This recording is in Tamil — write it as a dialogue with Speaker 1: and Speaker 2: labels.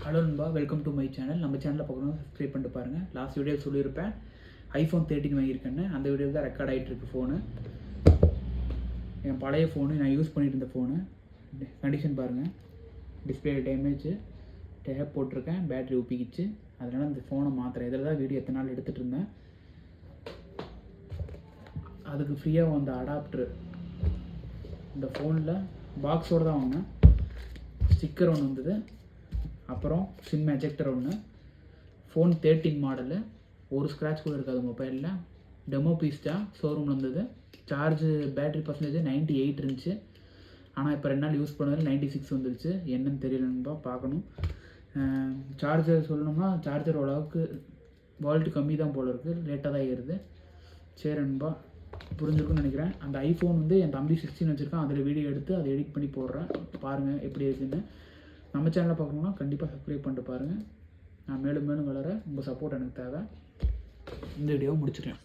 Speaker 1: ஹலோ நண்பா, வெல்கம் டு மை சேனல். நம்ம சேனலில் பார்க்கணும் சப்ஸ்கிரைப் பண்ணிட்டு பாருங்கள். லாஸ்ட் வீடியோ சொல்லியிருப்பேன் iPhone 13 வாங்கியிருக்கேன்னு. அந்த வீடியோ தான் ரெக்கார்ட் ஆகிட்டு இருக்கு. ஃபோனு என் பழைய ஃபோனு, நான் யூஸ் பண்ணிட்டு இருந்த ஃபோனு. கண்டிஷன் பாருங்கள், டிஸ்பிளே டேமேஜ், டேப் போட்டிருக்கேன், பேட்ரி உப்பிக்கிச்சு. அதனால் அந்த ஃபோனை மாத்திரம் இதில் தான் வீடியோ எத்தனை நாள் எடுத்துகிட்டு இருந்தேன். அதுக்கு ஃப்ரீயாக வந்த அடாப்டரு இந்த ஃபோனில் பாக்ஸோடு தான் வாங்கினேன். ஸ்டிக்கர் ஒன்று வந்தது, அப்புறம் சிம் எஜெக்டர் ஒன்று. ஃபோன் 13 மாடலு, ஒரு ஸ்க்ராட்ச் கூட இருக்காது மொபைலில். டெமோ பீஸ் தான், ஷோரூமில் இருந்தது. சார்ஜு பேட்ரி பர்சன்டேஜ் 98 இருந்துச்சு. ஆனால் இப்போ 2 நாள் யூஸ் பண்ணதில் 96 வந்துருச்சு. என்னன்னு தெரியலன்பா, பார்க்கணும். சார்ஜர் சொல்லணும்னா சார்ஜர் ஓரளவுக்கு வால்ட்டு கம்மி தான் போல் இருக்குது, லேட்டாக தான் ஏறுது. சரி நண்பா, புரிஞ்சிருக்குன்னு நினைக்கிறேன். அந்த ஐஃபோன் வந்து என் தம்பி 16 வச்சுருக்கான். அதில் வீடியோ எடுத்து அதை எடிட் பண்ணி போடுறேன், பாருங்கள் எப்படி இருக்குதுன்னு. நம்ம சேனலை பார்க்கணுன்னா கண்டிப்பாக சப்ஸ்கிரைப் பண்ணிட்டு பாருங்கள். நான் மேலும் மேலும் வளர உங்கள் சப்போர்ட் எனக்கு தேவை. இந்த வீடியோவை முடிச்சுக்கிறேன்.